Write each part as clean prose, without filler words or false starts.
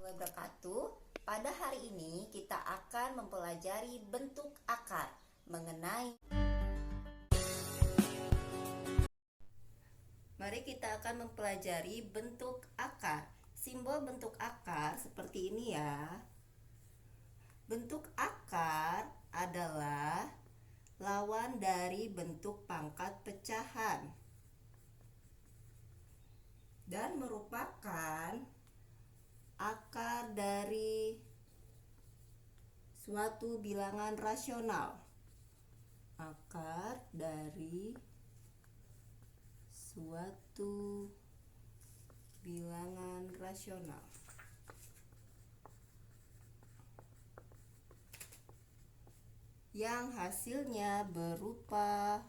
Wabarakatuh. Pada hari ini kita akan mempelajari bentuk akar mengenai Mari kita akan mempelajari bentuk akar. Simbol bentuk akar seperti ini ya. Bentuk akar adalah lawan dari bentuk pangkat pecahan dan merupakan akar dari suatu bilangan rasional. Akar dari suatu bilangan rasional. Yang hasilnya berupa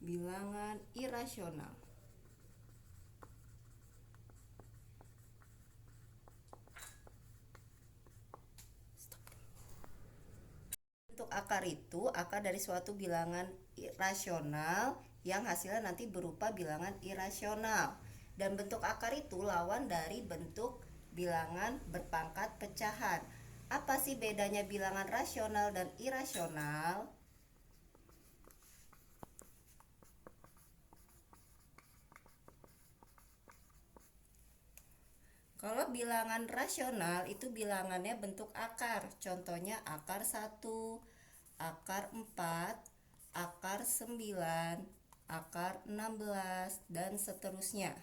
bilangan irasional. Bentuk akar itu akar dari suatu bilangan rasional yang hasilnya nanti berupa bilangan irasional. Dan bentuk akar itu lawan dari bentuk bilangan berpangkat pecahan. Apa sih bedanya bilangan rasional dan irasional? Kalau bilangan rasional itu bilangannya bentuk akar. Contohnya akar 1, akar 4, akar 9, akar 16, dan seterusnya.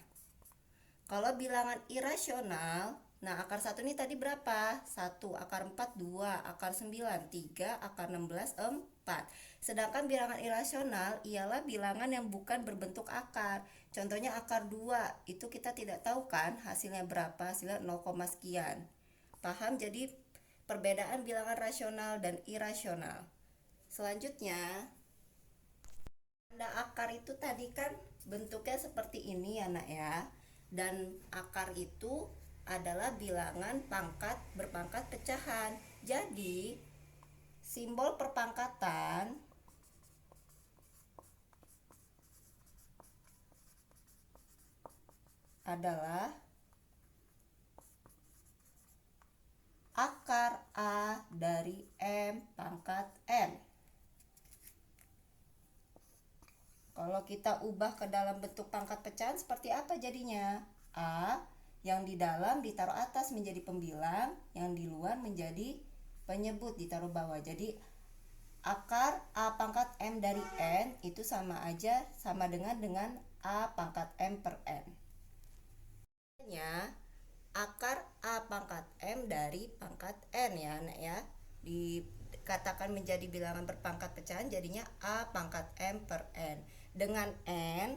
Kalau bilangan irasional, nah akar 1 ini tadi berapa? 1, akar 4, 2, akar 9, 3, akar 16, 4. Sedangkan bilangan irasional ialah bilangan yang bukan berbentuk akar. Contohnya akar 2, itu kita tidak tahu kan hasilnya berapa, hasilnya 0, sekian. Paham? Jadi perbedaan bilangan rasional dan irasional. Selanjutnya, tanda akar itu tadi kan bentuknya seperti ini ya nak ya. Dan akar itu adalah bilangan pangkat berpangkat pecahan. Jadi simbol perpangkatan adalah akar A dari M pangkat N. Kalau kita ubah ke dalam bentuk pangkat pecahan seperti apa jadinya? A yang di dalam ditaruh atas menjadi pembilang, yang di luar menjadi penyebut ditaruh bawah. Jadi akar A pangkat M dari N itu sama aja sama dengan A pangkat M per N. Akar A pangkat M dari pangkat N ya nak ya. Dikatakan menjadi bilangan berpangkat pecahan jadinya A pangkat M per N. Dengan N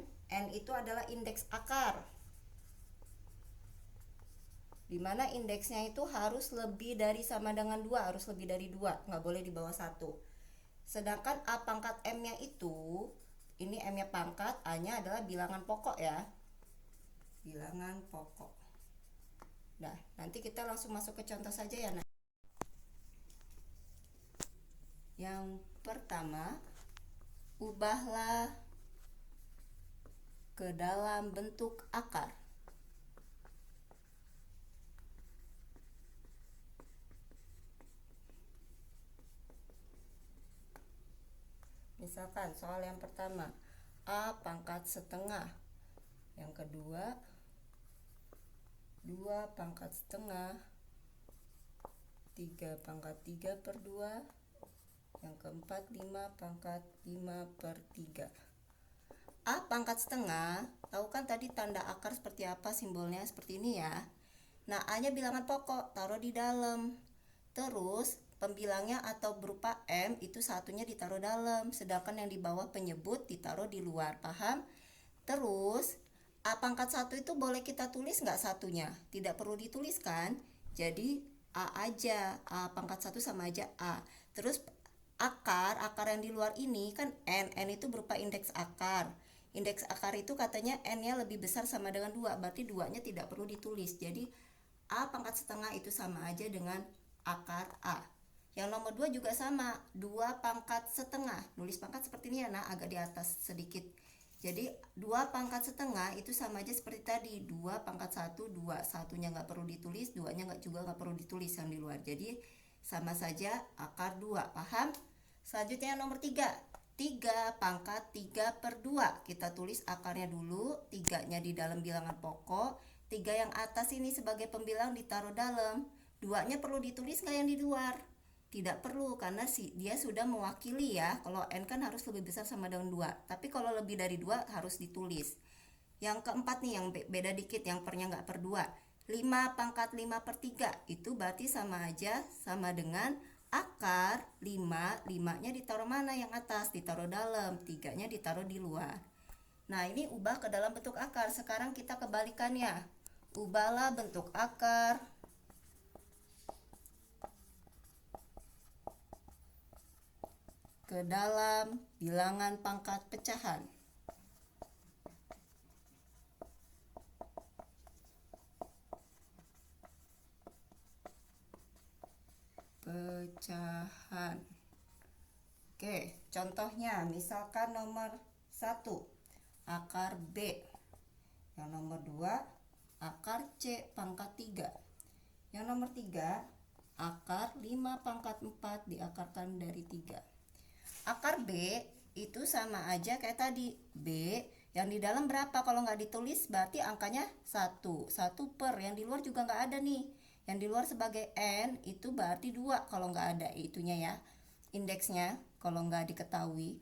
itu adalah indeks akar, dimana indeksnya itu harus lebih dari sama dengan 2, harus lebih dari 2, nggak boleh di bawah 1. Sedangkan A pangkat M nya itu, ini M nya pangkat, A nya adalah bilangan pokok ya, bilangan pokok. Nah nanti kita langsung masuk ke contoh saja ya. Yang pertama, ubahlah ke dalam bentuk akar. Misalkan soal yang pertama, A pangkat setengah. Yang kedua, 2 pangkat setengah, 3 pangkat 3 per 2. Yang keempat, 5 pangkat 5 per 3. A pangkat setengah, tahu kan tadi tanda akar seperti apa, simbolnya seperti ini ya. Nah A nya bilangan pokok, taruh di dalam. Terus pembilangnya atau berupa M itu satunya ditaruh dalam, sedangkan yang di bawah penyebut ditaruh di luar. Paham? Terus A pangkat 1 itu boleh kita tulis nggak satunya? Tidak perlu dituliskan. Jadi A aja, A pangkat 1 sama aja A. Terus akar yang di luar ini kan N itu berupa indeks akar. Indeks akar itu katanya N-nya lebih besar sama dengan 2, berarti 2-nya tidak perlu ditulis. Jadi A pangkat setengah itu sama aja dengan akar A. Yang nomor 2 juga sama, 2 pangkat setengah. Nulis pangkat seperti ini ya, nah agak di atas sedikit. Jadi 2 pangkat setengah itu sama aja seperti tadi, 2 pangkat 1, 2. Satunya nggak perlu ditulis, duanya nggak perlu ditulis yang di luar. Jadi sama saja akar 2, paham? Selanjutnya yang nomor 3, 3 pangkat 3 per 2. Kita tulis akarnya dulu, 3-nya di dalam bilangan pokok, 3 yang atas ini sebagai pembilang ditaruh dalam. 2-nya perlu ditulis nggak yang di luar? Tidak perlu, karena dia sudah mewakili ya. Kalau N kan harus lebih besar sama dengan 2, tapi kalau lebih dari 2 harus ditulis. Yang keempat nih, yang beda dikit, yang pernya nggak per 2, 5 pangkat 5 per 3. Itu berarti sama aja, sama dengan akar 5. 5-nya ditaruh mana? Yang atas ditaruh dalam, 3-nya ditaruh di luar. Nah ini ubah ke dalam bentuk akar. Sekarang kita kebalikannya, ubahlah bentuk akar ke dalam bilangan pangkat pecahan. Pecahan. Oke, contohnya misalkan nomor 1 akar B. Yang nomor 2 akar C pangkat 3. Yang nomor 3 akar 5 pangkat 4 diakarkan dari 3. Akar B itu sama aja kayak tadi. B yang di dalam berapa? Kalau nggak ditulis berarti angkanya 1. 1 per, yang di luar juga nggak ada nih. Yang di luar sebagai N itu berarti 2 kalau nggak ada itunya ya, indeksnya kalau nggak diketahui.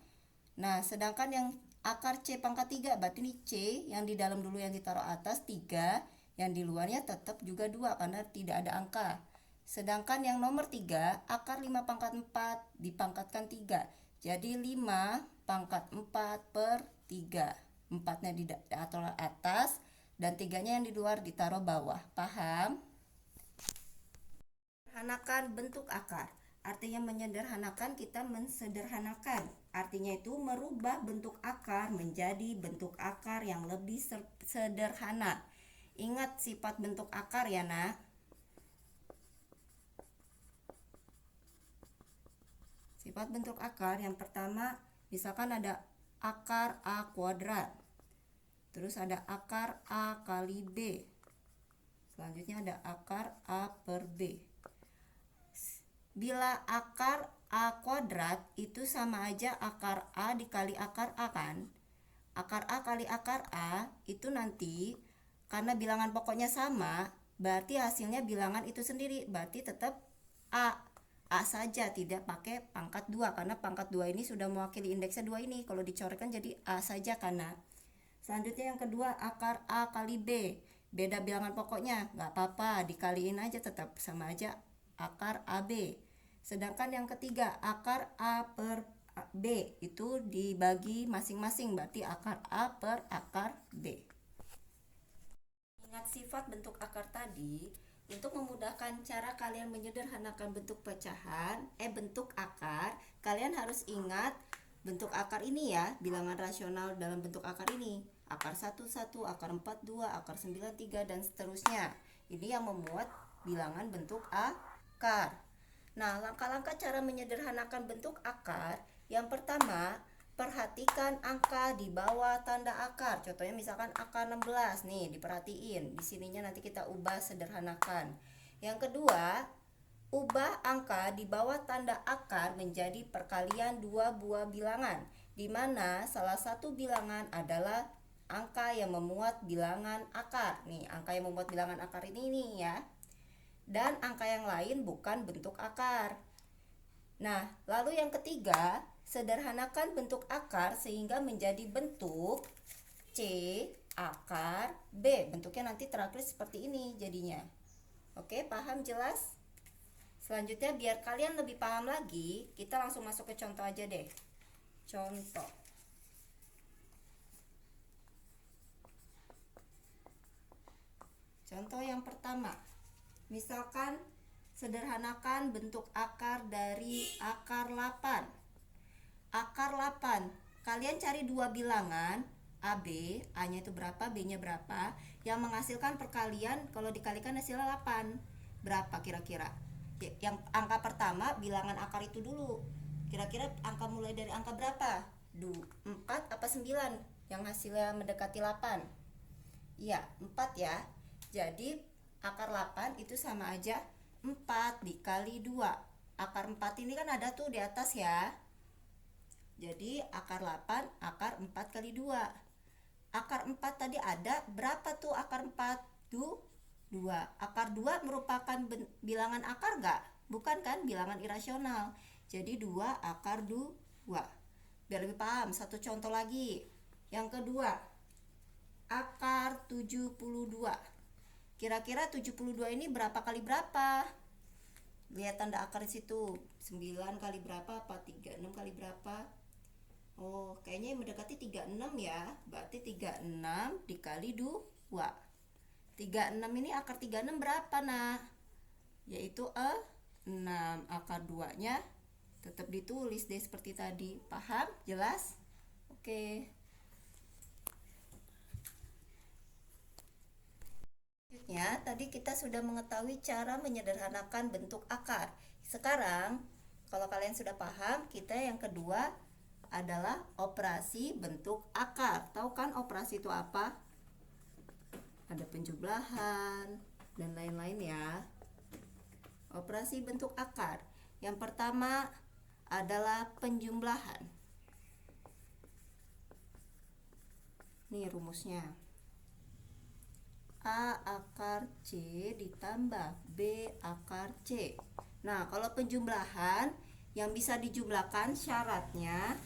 Nah sedangkan yang akar C pangkat 3 berarti ini C yang di dalam dulu yang ditaruh atas 3, yang di luarnya tetap juga 2 karena tidak ada angka. Sedangkan yang nomor 3 akar 5 pangkat 4 dipangkatkan 3, jadi 5 pangkat 4 per 3. 4-nya ditaruh atas dan 3-nya yang di luar ditaruh bawah. Paham? Sederhanakan bentuk akar. Artinya menyederhanakan, kita mensederhanakan. Artinya itu merubah bentuk akar menjadi bentuk akar yang lebih sederhana. Ingat sifat bentuk akar ya nak. Sifat bentuk akar yang pertama, misalkan ada akar A kuadrat, terus ada akar A kali B, selanjutnya ada akar A per B. Bila akar A kuadrat itu sama aja akar A dikali akar A kan. Akar A kali akar A itu nanti karena bilangan pokoknya sama, berarti hasilnya bilangan itu sendiri, berarti tetap A. A saja, tidak pakai pangkat 2 karena pangkat 2 ini sudah mewakili indeksnya 2 ini. Kalau dicoretkan jadi A saja karena. Selanjutnya yang kedua akar A kali B. Beda bilangan pokoknya, nggak apa-apa, dikaliin aja tetap sama aja akar AB. Sedangkan yang ketiga akar A per B itu dibagi masing-masing, berarti akar A per akar B. Ingat sifat bentuk akar tadi. Untuk memudahkan cara kalian menyederhanakan bentuk pecahan, bentuk akar, kalian harus ingat bentuk akar ini ya, bilangan rasional dalam bentuk akar ini. Akar 1, 1, akar 4, 2, akar 9, 3, dan seterusnya. Ini yang memuat bilangan bentuk akar. Nah, langkah-langkah cara menyederhanakan bentuk akar. Yang pertama, perhatikan angka di bawah tanda akar. Contohnya misalkan akar 16 nih, diperhatiin. Di sininya nanti kita ubah sederhanakan. Yang kedua, ubah angka di bawah tanda akar menjadi perkalian dua buah bilangan, di mana salah satu bilangan adalah angka yang memuat bilangan akar. Nih, angka yang memuat bilangan akar ini nih ya. Dan angka yang lain bukan bentuk akar. Nah, lalu yang ketiga, sederhanakan bentuk akar sehingga menjadi bentuk C akar B. Bentuknya nanti terakhir seperti ini jadinya. Oke, paham, jelas? Selanjutnya biar kalian lebih paham lagi, kita langsung masuk ke contoh aja deh. Contoh. Contoh yang pertama. Misalkan sederhanakan bentuk akar dari akar 8. Akar 8, kalian cari dua bilangan AB, A-nya itu berapa, B-nya berapa, yang menghasilkan perkalian kalau dikalikan hasilnya 8. Berapa kira-kira? Yang angka pertama bilangan akar itu dulu. Kira-kira angka mulai dari angka berapa? 4 apa 9 yang hasilnya mendekati 8? Iya, 4 ya. Jadi akar 8 itu sama aja 4 dikali 2. Akar 4 ini kan ada tuh di atas ya. Jadi akar 8 akar 4 kali 2. Akar 4 tadi ada berapa tuh akar 4? 2. Akar 2 merupakan bilangan akar nggak? Bukan kan, bilangan irasional. Jadi 2 akar 2. Biar lebih paham, satu contoh lagi. Yang kedua, akar 72. Kira-kira 72 ini berapa kali berapa? Lihat tanda akar di situ. 9 kali berapa? Apa 36 kali berapa? Oh, kayaknya mendekati 36 ya. Berarti 36 dikali 2. 36 ini akar 36 berapa, Nak? Yaitu 6. Akar 2-nya tetap ditulis deh seperti tadi. Paham? Jelas? Oke. Selanjutnya, tadi kita sudah mengetahui cara menyederhanakan bentuk akar. Sekarang, kalau kalian sudah paham, kita yang kedua adalah operasi bentuk akar. Tahu kan operasi itu apa? Ada penjumlahan dan lain-lain ya. Operasi bentuk akar. Yang pertama adalah penjumlahan. Nih rumusnya. A akar C ditambah B akar C. Nah, kalau penjumlahan yang bisa dijumlahkan syaratnya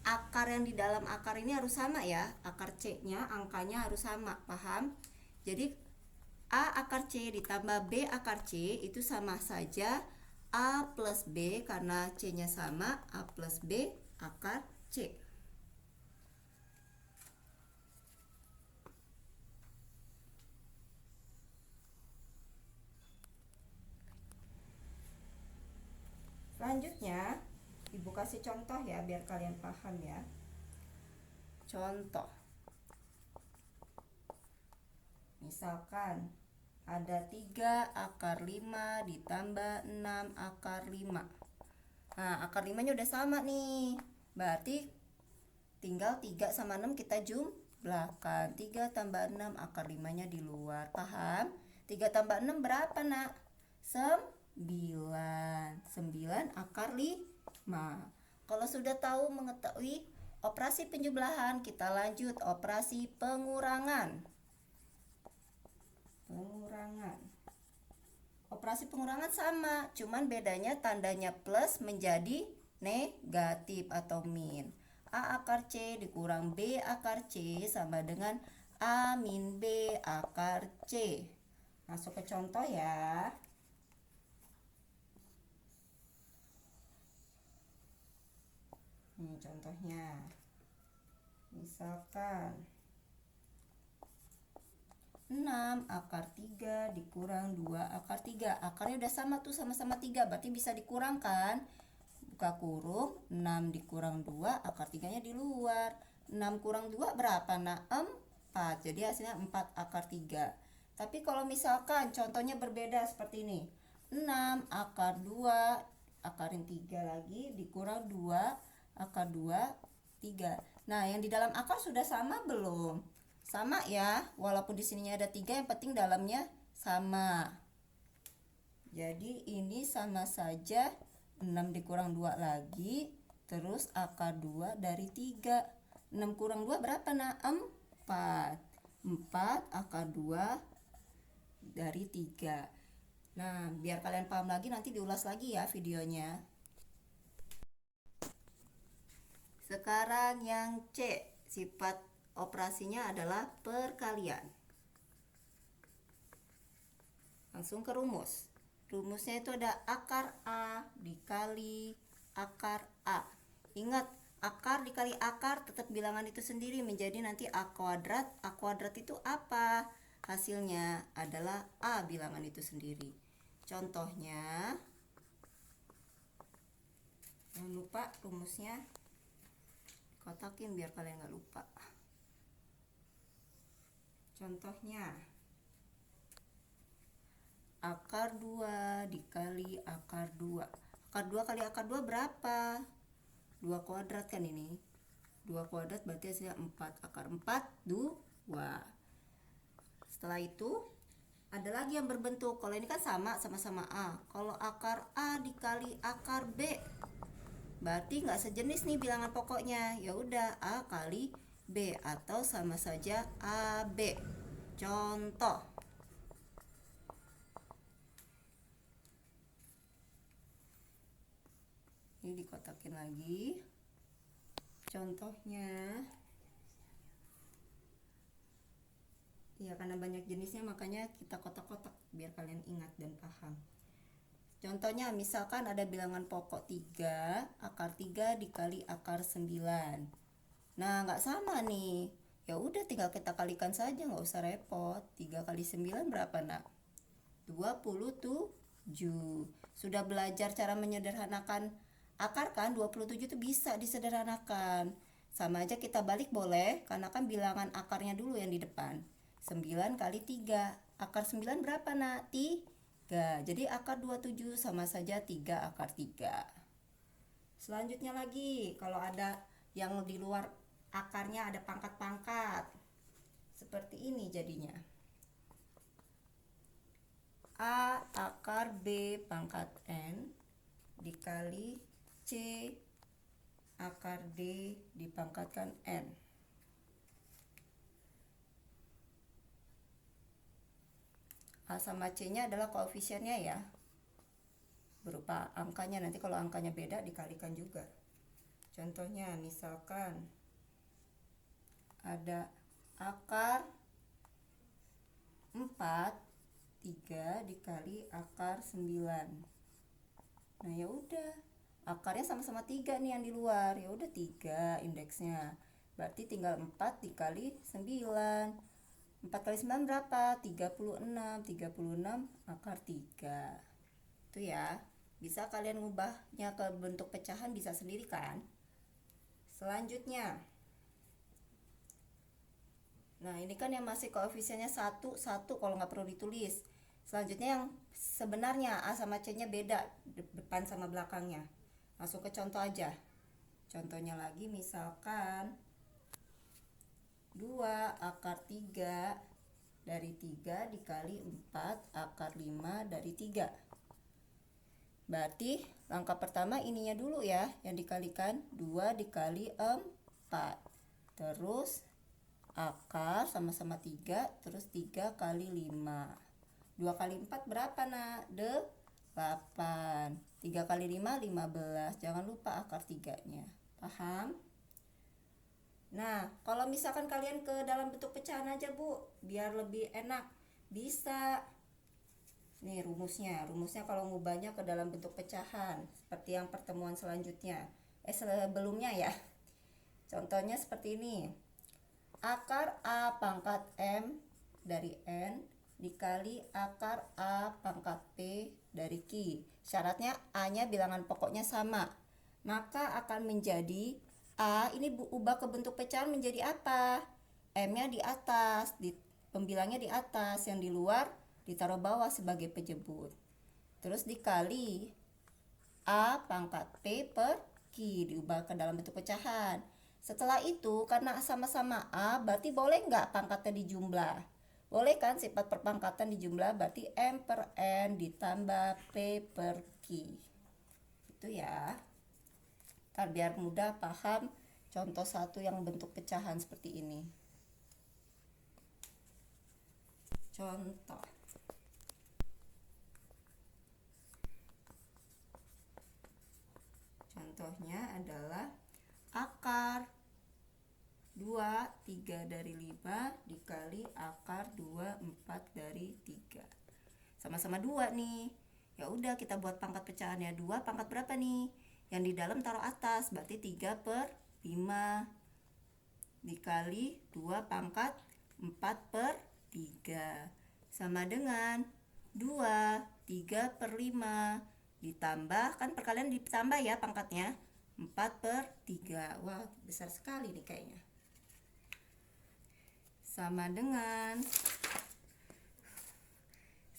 akar yang di dalam akar ini harus sama ya. Akar C-nya angkanya harus sama, paham? Jadi A akar C ditambah B akar C itu sama saja A plus B, karena C-nya sama, A plus B akar C. Selanjutnya, Ibu kasih contoh ya biar kalian paham ya. Contoh. Misalkan ada 3 akar 5 ditambah 6 akar 5. Nah, akar 5-nya udah sama nih. Berarti tinggal 3 sama 6 kita jumlahkan. 3 tambah 6 akar 5-nya di luar. Paham? 3 tambah 6 berapa, Nak? 9 akar 5. Kalau sudah tahu mengetahui operasi penjumlahan, kita lanjut operasi pengurangan. Operasi pengurangan sama, cuman bedanya tandanya plus menjadi negatif atau min. A akar C dikurang B akar C sama dengan A min B akar C. Masuk ke contoh ya. Ini contohnya. Misalkan 6 akar 3 dikurang 2 akar 3. Akarnya udah sama tuh, sama-sama 3. Berarti bisa dikurangkan. Buka kurung, 6 dikurang 2, akar 3-nya di luar. 6 kurang 2 berapa, Nah? 4. Jadi hasilnya 4 akar 3. Tapi kalau misalkan contohnya berbeda seperti ini. 6 akar 2, akarin 3 lagi, dikurang 2, akar 2, 3. Nah, yang di dalam akar sudah sama belum? Sama ya, walaupun di sininya ada 3, yang penting dalamnya sama. Jadi ini sama saja 6 dikurang 2 lagi, terus akar 2 dari 3. 6 kurang 2 berapa, Nah? 4. 4 akar 2 dari 3. Nah, biar kalian paham lagi, nanti diulas lagi ya videonya. Sekarang yang C, sifat operasinya adalah perkalian. Langsung ke rumus. Rumusnya itu ada akar A dikali akar A. Ingat, akar dikali akar tetap bilangan itu sendiri menjadi nanti A kuadrat. A kuadrat itu apa? Hasilnya adalah A bilangan itu sendiri. Contohnya, jangan lupa rumusnya kotakin biar kalian gak lupa. Contohnya, akar 2 dikali akar 2. Akar 2 kali akar 2 berapa? 2 kuadrat kan ini. 2 kuadrat berarti hasilnya 4. Akar 4, 2. Setelah itu ada lagi yang berbentuk. Kalau ini kan sama-sama A. Kalau akar A dikali akar B, berarti nggak sejenis nih bilangan pokoknya. Ya udah A kali B atau sama saja AB. Contoh. Ini dikotakin lagi. Contohnya. Ya karena banyak jenisnya makanya kita kotak-kotak biar kalian ingat dan paham. Contohnya misalkan ada bilangan pokok 3, akar 3 dikali akar 9. Nah, nggak sama nih. Ya udah tinggal kita kalikan saja, nggak usah repot. 3 kali 9 berapa, Nak? 27. Sudah belajar cara menyederhanakan akar kan? 27 itu bisa disederhanakan. Sama aja kita balik boleh, karena kan bilangan akarnya dulu yang di depan. 9 kali 3. Akar 9 berapa, Nak? 3. Jadi akar 27 sama saja 3 akar 3. Selanjutnya lagi, kalau ada yang di luar akarnya ada pangkat-pangkat. Seperti ini jadinya. A akar B pangkat N dikali C akar D dipangkatkan N. A sama C-nya adalah koefisiennya ya, berupa angkanya. Nanti kalau angkanya beda dikalikan juga. Contohnya misalkan ada akar 4, 3 dikali akar 9. Nah ya udah, akarnya sama-sama 3 nih yang di luar. Ya udah 3 indeksnya. Berarti tinggal 4 dikali 9. 4 kali 9 berapa? 36. 36 akar 3. Itu ya. Bisa kalian ngubahnya ke bentuk pecahan, bisa sendiri kan? Selanjutnya. Nah, ini kan yang masih koefisiennya 1, 1 kalau nggak perlu ditulis. Selanjutnya yang sebenarnya A sama C-nya beda, depan sama belakangnya. Langsung ke contoh aja. Contohnya lagi misalkan 2 akar 3 dari 3 dikali 4 akar 5 dari 3. Berarti langkah pertama ininya dulu ya yang dikalikan. 2 dikali 4. Terus akar sama-sama 3. Terus 3 kali 5. 2 kali 4 berapa, Nak? 8. 3 kali 5, 15. Jangan lupa akar 3-nya. Paham? Nah, kalau misalkan kalian ke dalam bentuk pecahan aja, Bu, biar lebih enak. Bisa. Nih rumusnya. Rumusnya kalau ngubahnya ke dalam bentuk pecahan, seperti yang pertemuan selanjutnya. Sebelumnya ya. Contohnya seperti ini. Akar A pangkat M dari N dikali akar A pangkat P dari Q. Syaratnya A-nya bilangan pokoknya sama. Maka akan menjadi A ini ubah ke bentuk pecahan menjadi apa? M-nya di atas, pembilangnya di atas, yang di luar ditaruh bawah sebagai penjemput. Terus dikali A pangkat P per Q, diubah ke dalam bentuk pecahan. Setelah itu, karena sama-sama A, berarti boleh nggak pangkatnya dijumlah? Boleh kan, sifat perpangkatan dijumlah, berarti M per N ditambah P per Q. Itu ya. Biar mudah paham contoh 1 yang bentuk pecahan seperti ini. Contoh. Contohnya adalah akar 2, 3 dari 5 dikali akar 2, 4 dari 3. Sama-sama 2 nih. Ya udah kita buat pangkat pecahannya. 2 pangkat berapa nih? Yang di dalam taruh atas, berarti 3 per 5 dikali 2 pangkat 4 per 3 sama dengan 2, 3 per 5 ditambah, kan perkalian ditambah ya pangkatnya, 4 per 3. Wah, besar sekali nih kayaknya. Sama dengan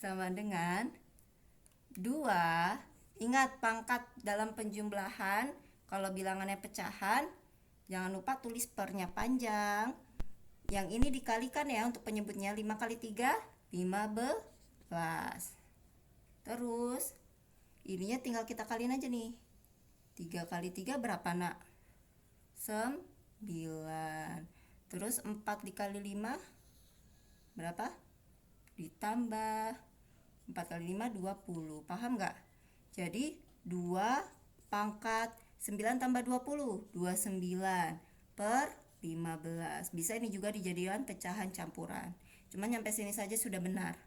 sama dengan 2. Ingat pangkat dalam penjumlahan, kalau bilangannya pecahan, jangan lupa tulis pernya panjang. Yang ini dikalikan ya untuk penyebutnya. 5 kali 3, 15. Terus, ininya tinggal kita kaliin aja nih. 3 kali 3 berapa nak? 9. Terus 4 dikali 5 berapa? Ditambah 4 kali 5, 20. Paham nggak? Jadi 2 pangkat 9 tambah 20, 29 per 15. Bisa ini juga dijadikan pecahan campuran. Cuman nyampe sini saja sudah benar.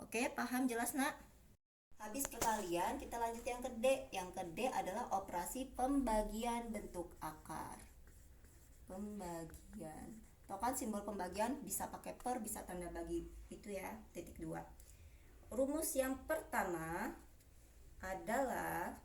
Oke, paham, jelas nak? Habis perkalian, kita lanjut yang ke D. Yang ke D adalah operasi pembagian bentuk akar. Pembagian. Tahu kan simbol pembagian bisa pakai per, bisa tanda bagi. Itu ya, titik 2. Rumus yang pertama adalah,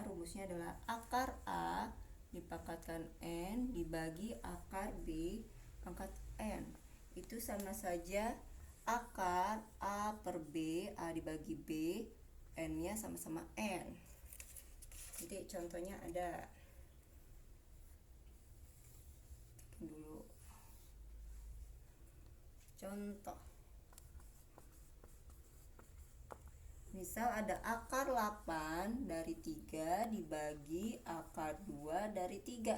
rumusnya adalah akar A dipangkatkan N dibagi akar B pangkat N. Itu sama saja akar A per B, A dibagi B, N nya sama-sama N. Jadi contohnya ada dulu. Contoh, misal ada akar 8 dari 3 dibagi akar 2 dari 3.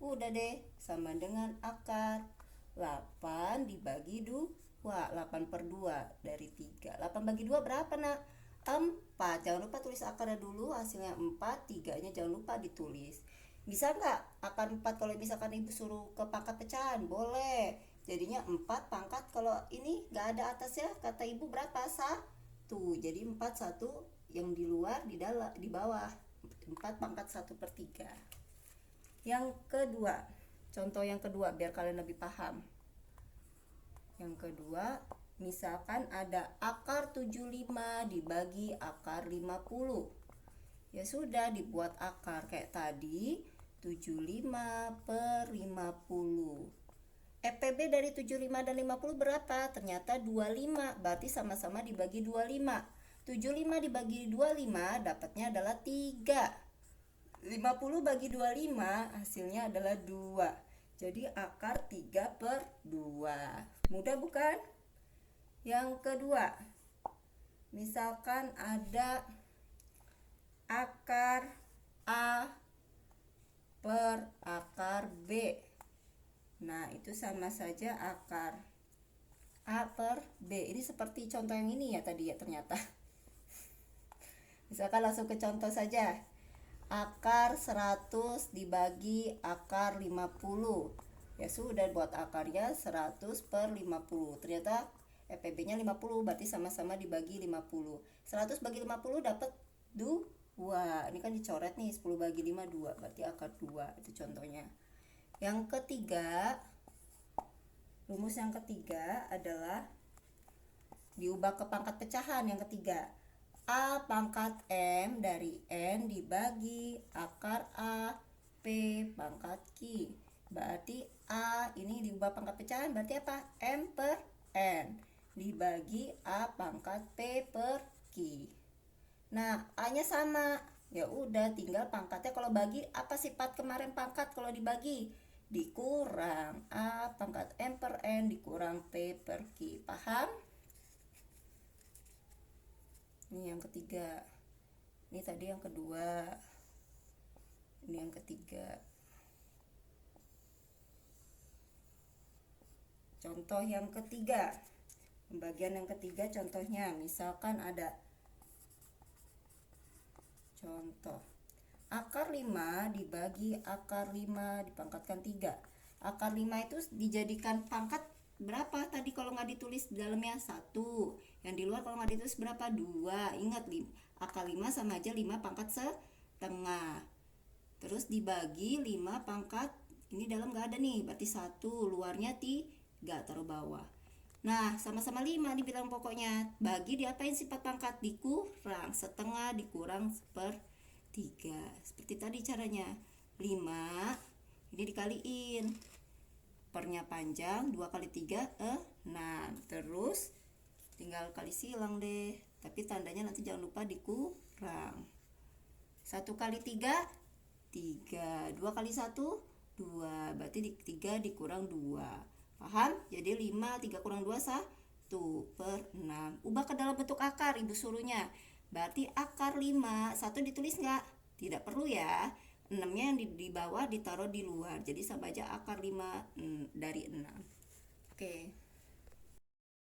Udah deh, sama dengan akar 8 dibagi 2. 8 per 2 dari 3. 8 bagi 2 berapa nak? 4. Jangan lupa tulis akarnya dulu, hasilnya 4. 3 nya jangan lupa ditulis. Bisa nggak akar 4 kalau misalkan ibu suruh ke pangkat pecahan? Boleh. Jadinya 4 pangkat, kalau ini nggak ada atasnya, kata ibu berapa? 1. Jadi 4, 1 yang di luar, di bawah. 4 pangkat 1 per 3. Yang kedua, contoh yang kedua biar kalian lebih paham. Yang kedua, misalkan ada akar 75 dibagi akar 50. Ya sudah, dibuat akar kayak tadi, 75 per 50. EPB dari 75 dan 50 berapa? Ternyata 25, berarti sama-sama dibagi 25. 75 dibagi 25 dapatnya adalah 3. 50 bagi 25 hasilnya adalah 2. Jadi akar 3 per 2. Mudah bukan? Yang kedua, misalkan ada akar A per akar B. Nah, itu sama saja akar A per B. Ini seperti contoh yang ini ya tadi ya ternyata. Misalkan langsung ke contoh saja. Akar 100 dibagi akar 50. Ya sudah, buat akarnya 100 per 50. Ternyata EPB-nya 50, berarti sama-sama dibagi 50. 100 bagi 50 dapat 2. Ini kan dicoret nih, 10 bagi 5, 2. Berarti akar 2. Itu contohnya. Yang ketiga, rumus yang ketiga adalah diubah ke pangkat pecahan. Yang ketiga, A pangkat M dari N dibagi akar A P pangkat Q. Berarti A ini diubah pangkat pecahan, berarti apa? M per N dibagi A pangkat P per Q. Nah, A nya sama. Ya udah, tinggal pangkatnya kalau bagi, apa sifat kemarin pangkat kalau dibagi? Dikurang A pangkat M per N dikurang P per Q. Paham? Ini yang ketiga. Ini tadi yang kedua. Ini yang ketiga. Contoh yang ketiga. Pembagian yang ketiga contohnya, misalkan ada contoh akar 5 dibagi akar 5 dipangkatkan 3. Akar 5 itu dijadikan pangkat berapa tadi kalau nggak ditulis di dalamnya? 1. Yang di luar kalau nggak ditulis berapa? 2. Ingat, akar 5 sama aja 5 pangkat setengah. Terus dibagi 5 pangkat, ini dalam nggak ada nih, berarti 1, luarnya 3, taruh bawah. Nah, sama-sama 5 dibilang pokoknya. Bagi diapain sifat pangkat? Dikurang. Setengah dikurang per 3. Seperti tadi caranya. 5 ini dikaliin. Pernya panjang, 2 kali 3 6. Terus tinggal kali silang deh, tapi tandanya nanti jangan lupa dikurang. 1 kali 3 3, 2 kali 1 2, berarti 3 dikurang 2, paham? Jadi 5, 3 kurang 2 1/6. Ubah ke dalam bentuk akar, ibu suruhnya. Berarti akar 5, 1 ditulis nggak? Tidak perlu ya. 6-nya yang di bawah ditaruh di luar, jadi sama aja akar 5 dari 6. Oke.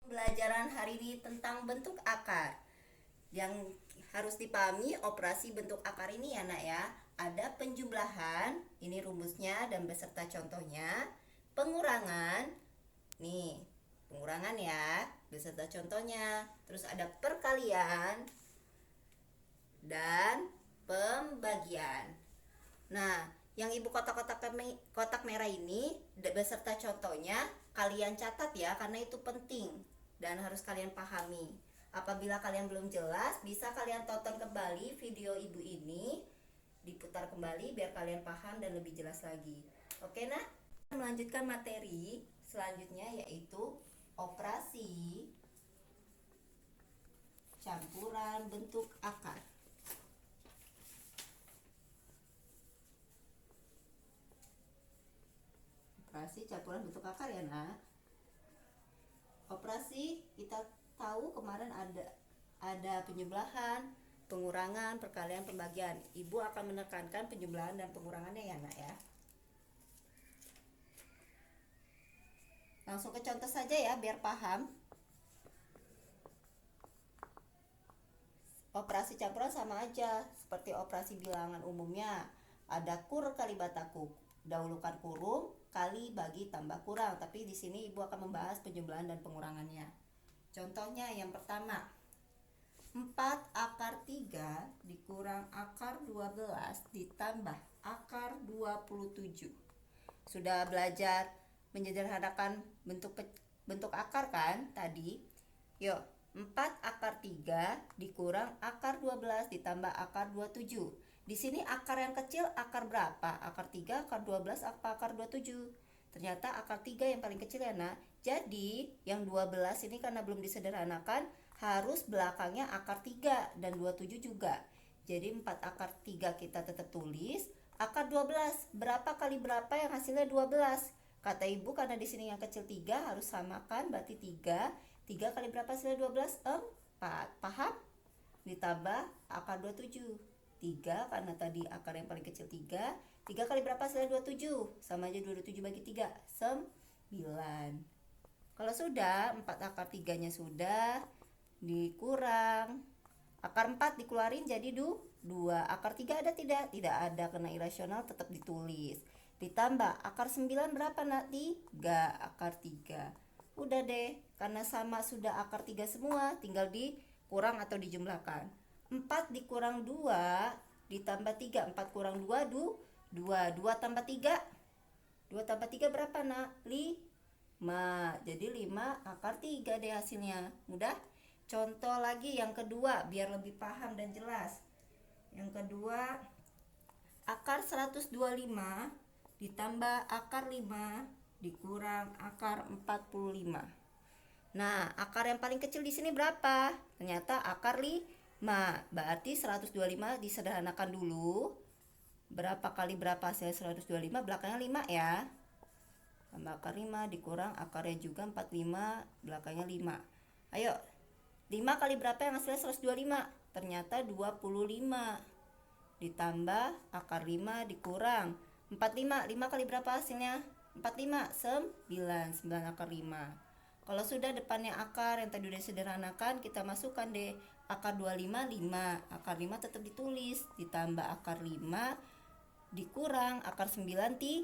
Pembelajaran hari ini tentang bentuk akar. Yang harus dipahami operasi bentuk akar ini ya nak ya. Ada penjumlahan, ini rumusnya dan beserta contohnya. Pengurangan, nih pengurangan ya, beserta contohnya. Terus ada perkalian dan pembagian. Nah, yang ibu kotak merah ini beserta contohnya kalian catat ya, karena itu penting dan harus kalian pahami. Apabila kalian belum jelas, bisa kalian tonton kembali video ibu ini, diputar kembali biar kalian paham dan lebih jelas lagi. Oke nah, melanjutkan materi selanjutnya yaitu operasi campuran bentuk akar. Operasi campuran bentuk akar ya nak. Operasi kita tahu kemarin ada penjumlahan, pengurangan, perkalian, pembagian. Ibu akan menekankan penjumlahan dan pengurangannya ya nak ya. Langsung ke contoh saja ya biar paham. Operasi campuran sama aja seperti operasi bilangan umumnya. Ada kur kali bataku, dahulukan kurung kali bagi tambah kurang. Tapi di sini ibu akan membahas penjumlahan dan pengurangannya. Contohnya yang pertama, 4 akar 3 dikurang akar 12 ditambah akar 27. Sudah belajar menyederhanakan bentuk akar kan tadi? Yuk, 4 akar 3 dikurang akar 12 ditambah akar 27. Di sini akar yang kecil akar berapa? Akar 3, akar 12, apa akar 27? Ternyata akar 3 yang paling kecil ya nak. Jadi yang 12 ini karena belum disederhanakan, harus belakangnya akar 3 dan 27 juga. Jadi 4 akar 3 kita tetap tulis. Akar 12, berapa kali berapa yang hasilnya 12? Kata ibu karena di sini yang kecil 3 harus samakan, berarti 3. 3 kali berapa hasilnya 12? 4. Paham? Ditambah akar 27. 3 karena tadi akar yang paling kecil 3. 3 kali berapa hasilnya 27? Sama aja 27 bagi 3, 9. Kalau sudah 4 akar 3-nya sudah dikurang, akar 4 dikeluarin jadi 2. Akar 3 ada tidak? Tidak ada karena irasional, tetap ditulis. Ditambah akar 9 berapa nak? 3. Akar 3. Udah deh, karena sama sudah akar 3 semua, tinggal dikurang atau dijumlahkan. 4 dikurang 2 ditambah 3. 4 kurang 2 2. 2 tambah 3. 2 tambah 3 berapa nak? 5. Jadi 5 akar 3 deh hasilnya. Mudah? Contoh lagi yang kedua biar lebih paham dan jelas. Yang kedua, akar 125 ditambah akar 5 dikurang akar 45. Nah, akar yang paling kecil di sini berapa? Ternyata akar 5. Berarti 125 disederhanakan dulu. Berapa kali berapa hasilnya 125? Belakangnya 5 ya. Tambah akar 5 dikurang akarnya juga 45, belakangnya 5. Ayo, 5 kali berapa yang hasilnya 125? Ternyata 25. Ditambah akar 5 dikurang 45. 5 kali berapa hasilnya? 45. 9. 9 akar 5. Kalau sudah depannya akar yang tadi udah sederhanakan, kita masukkan deh. Akar 25, 5. Akar 5 tetap ditulis. Ditambah akar 5 dikurang akar 9, 3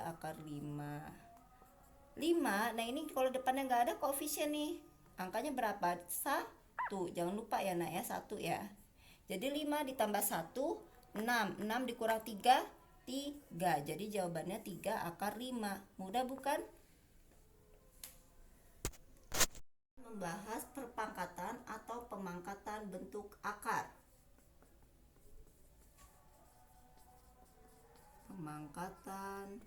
akar 5. 5, nah ini kalau depannya nggak ada koefisien nih, angkanya berapa? 1. Jangan lupa ya nak ya, 1 ya. Jadi 5 ditambah 1, 6. 6 dikurang 3, 3. Jadi jawabannya 3 akar 5. Mudah bukan? Membahas perpangkatan atau pemangkatan bentuk akar. Pemangkatan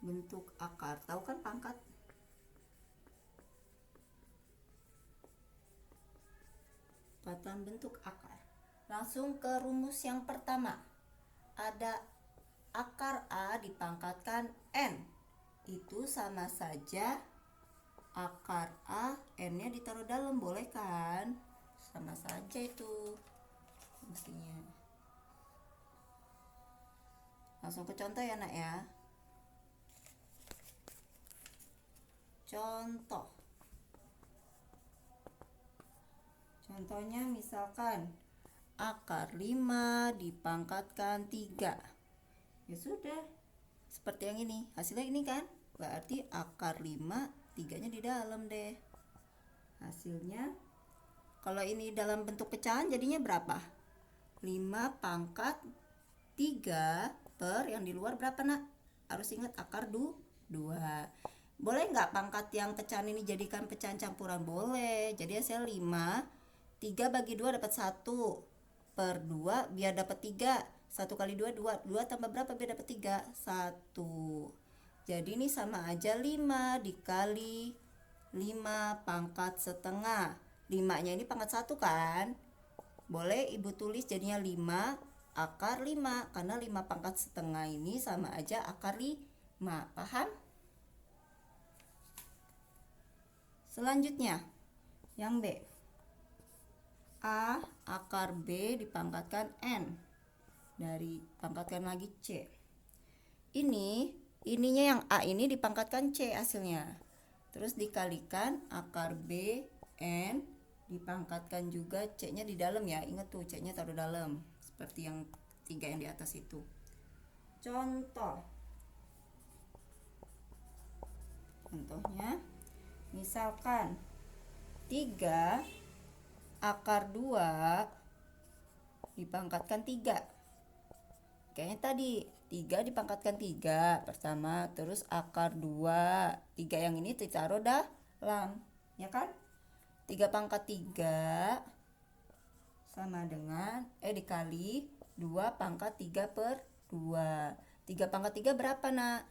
bentuk akar. Tahu kan pangkat? kecepatan bentuk akar. Langsung ke rumus yang pertama. Ada akar A dipangkatkan N. Itu sama saja akar A, N-nya ditaruh dalam, boleh kan? Sama saja itu mestinya. Langsung ke contoh ya nak ya. Contohnya misalkan akar 5 dipangkatkan 3. Ya sudah, seperti yang ini. Hasilnya ini kan? Berarti akar 5, 3-nya di dalam deh. Hasilnya, kalau ini dalam bentuk pecahan jadinya berapa? 5 pangkat 3 per yang di luar berapa nak? Harus ingat akar 2. Boleh nggak pangkat yang pecahan ini jadikan pecahan campuran? Boleh. Jadi hasil 5, 3 bagi 2 dapat 1 per 2 biar dapat 3. 1 kali 2, 2. 2 tambah berapa biar dapat 3? 1. Jadi ini sama aja 5 dikali 5 pangkat setengah. 5-nya ini pangkat 1 kan? Boleh ibu tulis jadinya 5 akar 5. Karena 5 pangkat setengah ini sama aja akar 5. Paham? Selanjutnya, yang B. A akar B dipangkatkan N. Dari pangkatkan lagi C. Ininya yang A ini dipangkatkan C hasilnya. Terus dikalikan akar B N dipangkatkan juga C-nya di dalam ya. Ingat tuh C-nya taruh dalam. Seperti yang 3 yang di atas itu. Contohnya misalkan 3 akar 2 dipangkatkan 3. Kayaknya tadi 3 dipangkatkan 3 pertama, terus akar 2. 3 yang ini ditaruh dalam, ya kan? 3 pangkat 3 sama dengan dikali 2 pangkat 3 per 2. 3 pangkat 3 berapa nak?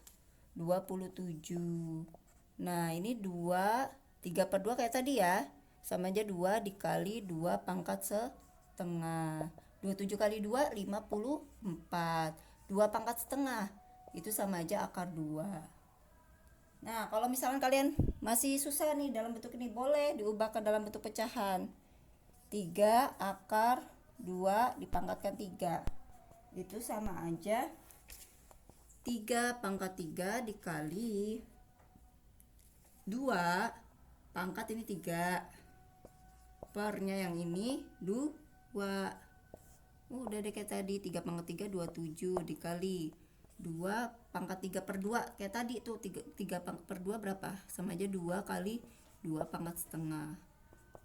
27. Nah ini 2, 3 per 2 kayak tadi ya. Sama aja 2 dikali 2 pangkat setengah. 27 kali 2, 54. 2 pangkat setengah, itu sama aja akar 2. Nah, kalau misalkan kalian masih susah nih dalam bentuk ini, boleh diubah ke dalam bentuk pecahan. 3 akar 2 dipangkatkan 3. Itu sama aja 3 pangkat 3 dikali 2 pangkat ini 3. Pernya yang ini 2. Udah deh kayak tadi 3 pangkat 3 27 dikali 2 pangkat 3 per 2 kayak tadi tuh 3 pangkat per 2 berapa? Sama aja 2 kali 2 pangkat setengah.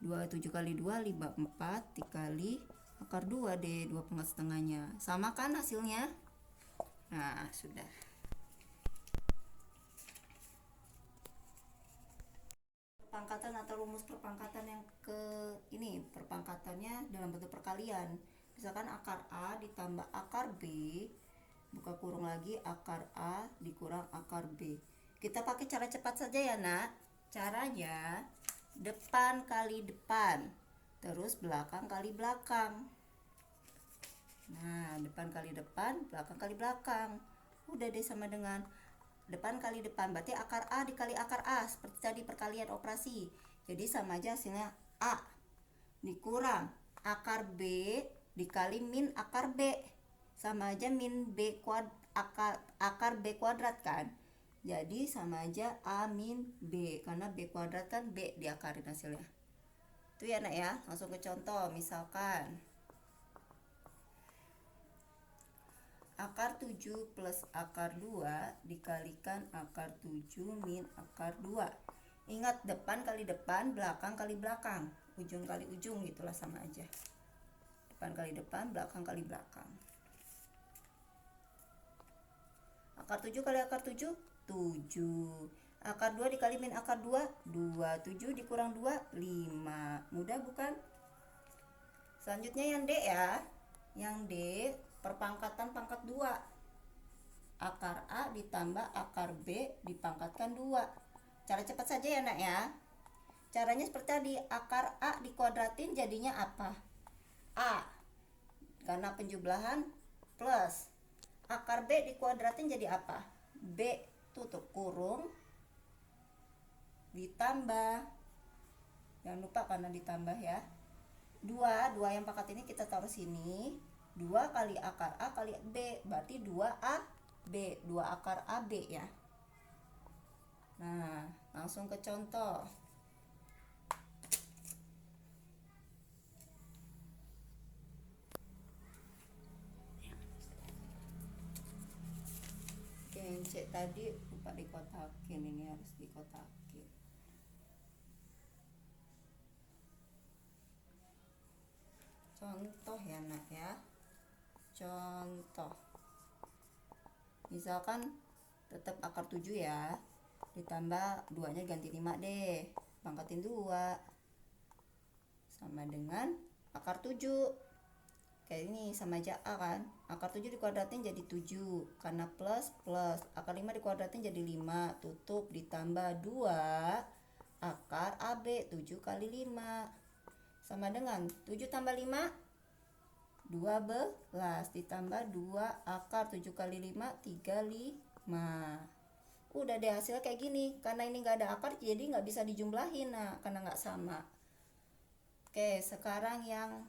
27 kali 2 54 dikali akar 2 deh 2 pangkat setengahnya. Sama kan hasilnya? Nah, sudah. Perpangkatan atau rumus perpangkatan yang ini perpangkatannya dalam bentuk perkalian. Misalkan akar A ditambah akar B, buka kurung lagi, akar A dikurang akar B. Kita pakai cara cepat saja ya nak. Caranya depan kali depan, terus belakang kali belakang. Nah, depan kali depan, belakang kali belakang. Udah deh sama dengan depan kali depan, berarti akar A dikali akar A, seperti tadi perkalian operasi. Jadi sama aja hasilnya A dikurang akar B dikali min akar B, sama aja min B akar B kuadrat kan. Jadi sama aja A min B, karena B kuadrat kan B diakarin hasilnya. Itu ya nak ya. Langsung ke contoh, misalkan akar 7 plus akar 2 dikalikan akar 7 min akar 2. Ingat depan kali depan, belakang kali belakang, ujung kali ujung, gitulah sama aja. Depan kali depan, belakang kali belakang. Akar 7 kali akar 7, 7. Akar 2 dikali min akar 2, 2. 7 dikurang 2, 5. Mudah bukan? Selanjutnya yang D ya. Yang D perpangkatan pangkat 2. Akar A ditambah akar B dipangkatkan 2. Cara cepat saja ya nak ya. Caranya seperti tadi, akar A dikuadratin jadinya apa? A, karena penjumlahan, plus akar B dikuadratin jadi apa? B tutup kurung ditambah, jangan lupa karena ditambah ya, 2 yang pangkat ini kita taruh sini, 2 kali akar A kali B, berarti 2AB, 2 akar AB ya. Nah, langsung ke contoh. Oke, C tadi lupa dikotakin, ini harus dikotakin. Contoh ya nak ya, contoh misalkan tetap akar 7 ya, ditambah 2 nya ganti 5 deh, pangkatin 2 sama dengan akar 7. Kayak ini sama aja A kan, akar 7 dikuadratin jadi 7 karena plus plus, akar 5 dikuadratin jadi 5 tutup ditambah 2 akar AB, 7 kali 5 sama dengan 7 tambah 5 12 ditambah 2 akar 7 kali 5 35. Udah deh hasilnya kayak gini, karena ini nggak ada akar jadi nggak bisa dijumlahin, nah karena nggak sama. Oke, sekarang yang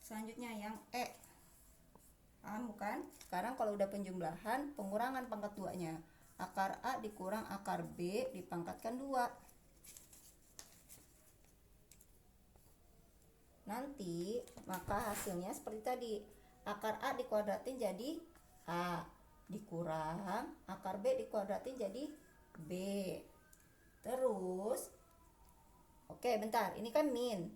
selanjutnya yang E. Paham bukan? Sekarang kalau udah penjumlahan, pengurangan pangkat 2-nya. Akar A dikurang akar B dipangkatkan 2. Nanti maka hasilnya seperti tadi. Akar A dikuadratin jadi A dikurang akar B dikuadratin jadi B. Terus oke, bentar. Ini kan min.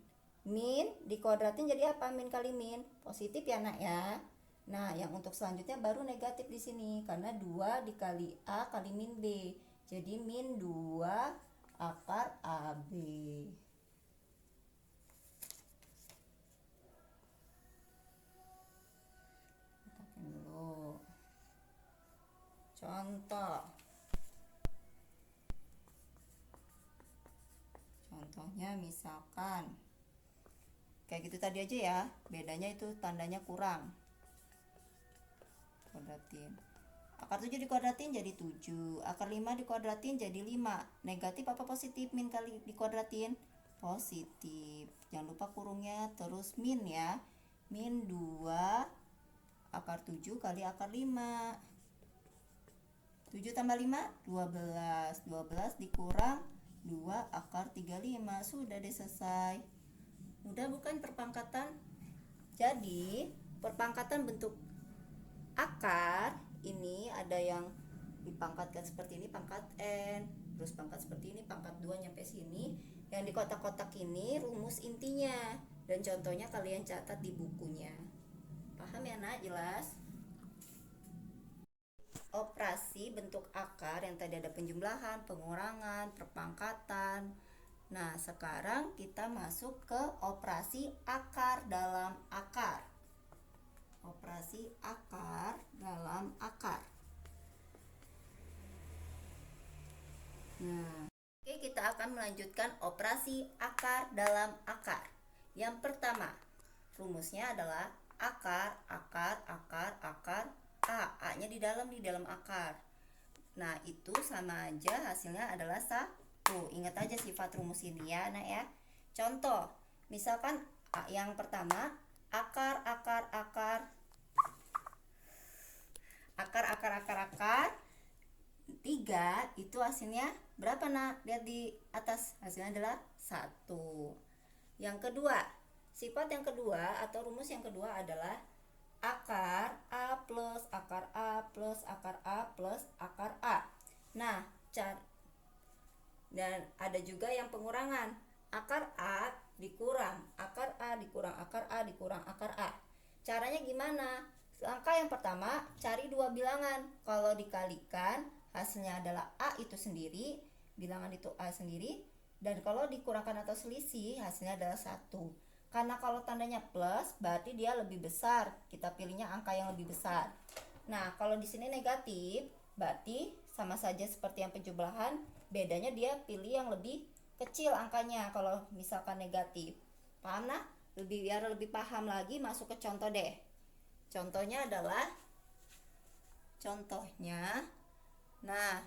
Min dikuadratin jadi apa? Min kali min. Positif ya, Nak ya. Nah, yang untuk selanjutnya baru negatif di sini karena 2 dikali A kali min B. Jadi min 2 akar AB. Letakkan dulu. Contoh. Contohnya misalkan kayak gitu tadi aja ya, bedanya itu tandanya kurang. Kuadratin. Akar 7 dikuadratin jadi 7, akar 5 dikuadratin jadi 5. Negatif apa positif? Min kali dikuadratin positif. Jangan lupa kurungnya terus min ya. Min 2 akar 7 kali akar 5. 7 tambah 5 12. 12 dikurang 2 akar 35. Sudah deh selesai. Mudah bukan perpangkatan? Jadi perpangkatan bentuk akar ini ada yang dipangkatkan seperti ini, pangkat N, terus pangkat seperti ini, pangkat 2 nyampe sini. Yang di kotak-kotak ini rumus intinya, dan contohnya kalian catat di bukunya. Paham ya nak? Jelas? Operasi bentuk akar yang tadi ada penjumlahan, pengurangan, perpangkatan. Nah, sekarang kita masuk ke operasi akar dalam akar. Operasi akar dalam akar. Nah, oke, kita akan melanjutkan operasi akar dalam akar. Yang pertama, rumusnya adalah akar A-nya di dalam akar. Nah, itu sama aja hasilnya adalah 1. Ingat aja sifat rumus ini ya, Nak ya. Contoh, misalkan yang pertama akar 3 itu hasilnya berapa, Nak? Lihat di atas, hasilnya adalah 1. Yang kedua, sifat yang kedua atau rumus yang kedua adalah akar A plus akar A plus akar A plus akar A. Nah, dan ada juga yang pengurangan, akar A dikurang akar A dikurang akar A dikurang akar A. Caranya gimana? Langkah yang pertama, cari 2 bilangan. Kalau dikalikan, hasilnya adalah A itu sendiri, bilangan itu A sendiri. Dan kalau dikurangkan atau selisih, hasilnya adalah 1. Karena kalau tandanya plus, berarti dia lebih besar. Kita pilihnya angka yang lebih besar. Nah, kalau di sini negatif, berarti sama saja seperti yang penjumlahan, bedanya dia pilih yang lebih kecil angkanya kalau misalkan negatif. Paham nah? Biar lebih paham lagi, masuk ke contoh deh. Contohnya, nah,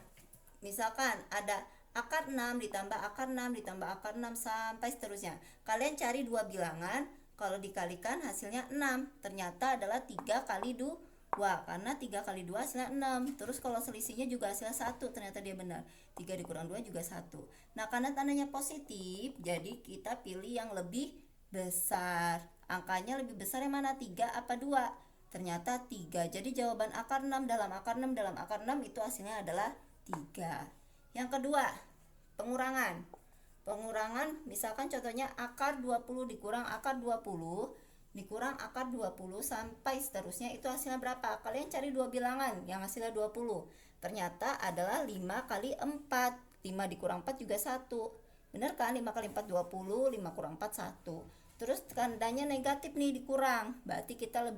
misalkan ada akar 6 ditambah akar 6 ditambah akar 6 sampai seterusnya. Kalian cari dua bilangan, kalau dikalikan hasilnya 6. Ternyata adalah 3 kali 2, karena 3 kali 2 hasilnya 6. Terus kalau selisihnya juga hasilnya 1, ternyata dia benar. 3 dikurang 2 juga 1. Nah, karena tandanya positif, jadi kita pilih yang lebih besar. Angkanya lebih besar yang mana? 3 apa 2? Ternyata 3. Jadi jawaban akar 6 dalam akar 6 dalam akar 6 itu hasilnya adalah 3. Yang kedua, pengurangan. Pengurangan misalkan contohnya akar 20 dikurang akar 20 dikurang akar 20 sampai seterusnya, itu hasilnya berapa? Kalian cari dua bilangan yang hasilnya 20. Ternyata adalah 5 kali 4. 5 dikurang 4 juga 1. Bener kan? 5 kali 4 20, 5 kurang 4 1. Terus tandanya negatif nih, dikurang. Berarti kita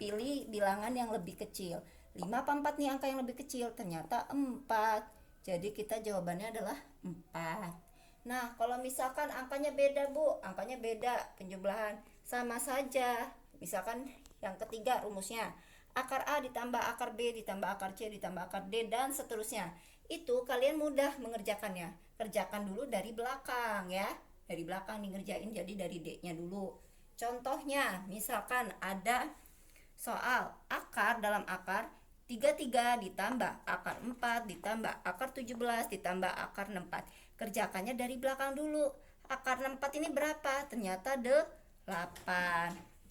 pilih bilangan yang lebih kecil. 5 apa 4 nih angka yang lebih kecil? Ternyata 4. Jadi kita jawabannya adalah 4. Nah, kalau misalkan angkanya beda, Bu, angkanya beda, penjumlahan sama saja. Misalkan yang ketiga rumusnya, akar A ditambah akar B ditambah akar C ditambah akar D dan seterusnya. Itu kalian mudah mengerjakannya. Kerjakan dulu dari belakang ya. Dari belakang nih ngerjain, jadi dari D-nya dulu. Contohnya, misalkan ada soal akar dalam akar 33 ditambah akar 4 ditambah akar 17 ditambah akar 64. Kerjakannya dari belakang dulu. Akar 64 ini berapa? Ternyata 8.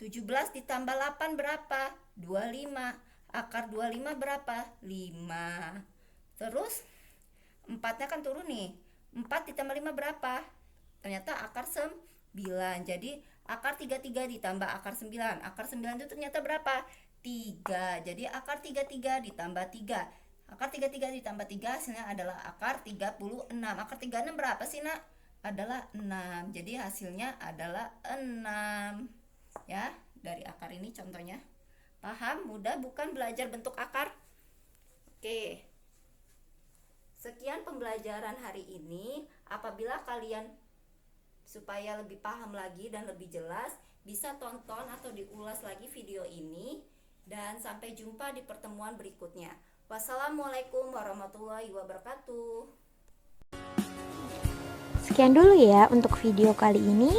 17 ditambah 8 berapa? 25. Akar 25 berapa? 5. Terus 4-nya kan turun nih. 4 ditambah 5 berapa? Ternyata akar 9. Jadi akar 33 ditambah akar 9. Akar 9 itu ternyata berapa? 3. Jadi akar 33 ditambah 3. Akar 33 ditambah 3 hasilnya adalah akar 36. Akar 36 berapa sih, Nak? Adalah 6. Jadi hasilnya adalah 6. Ya, dari akar ini contohnya. Paham? Mudah bukan belajar bentuk akar? Oke. Sekian pembelajaran hari ini. Apabila kalian supaya lebih paham lagi dan lebih jelas, bisa tonton atau diulas lagi video ini. Dan sampai jumpa di pertemuan berikutnya. Wassalamualaikum warahmatullahi wabarakatuh. Sekian dulu ya untuk video kali ini.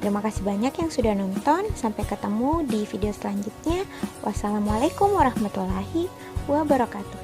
Terima kasih banyak yang sudah nonton. Sampai ketemu di video selanjutnya. Wassalamualaikum warahmatullahi wabarakatuh.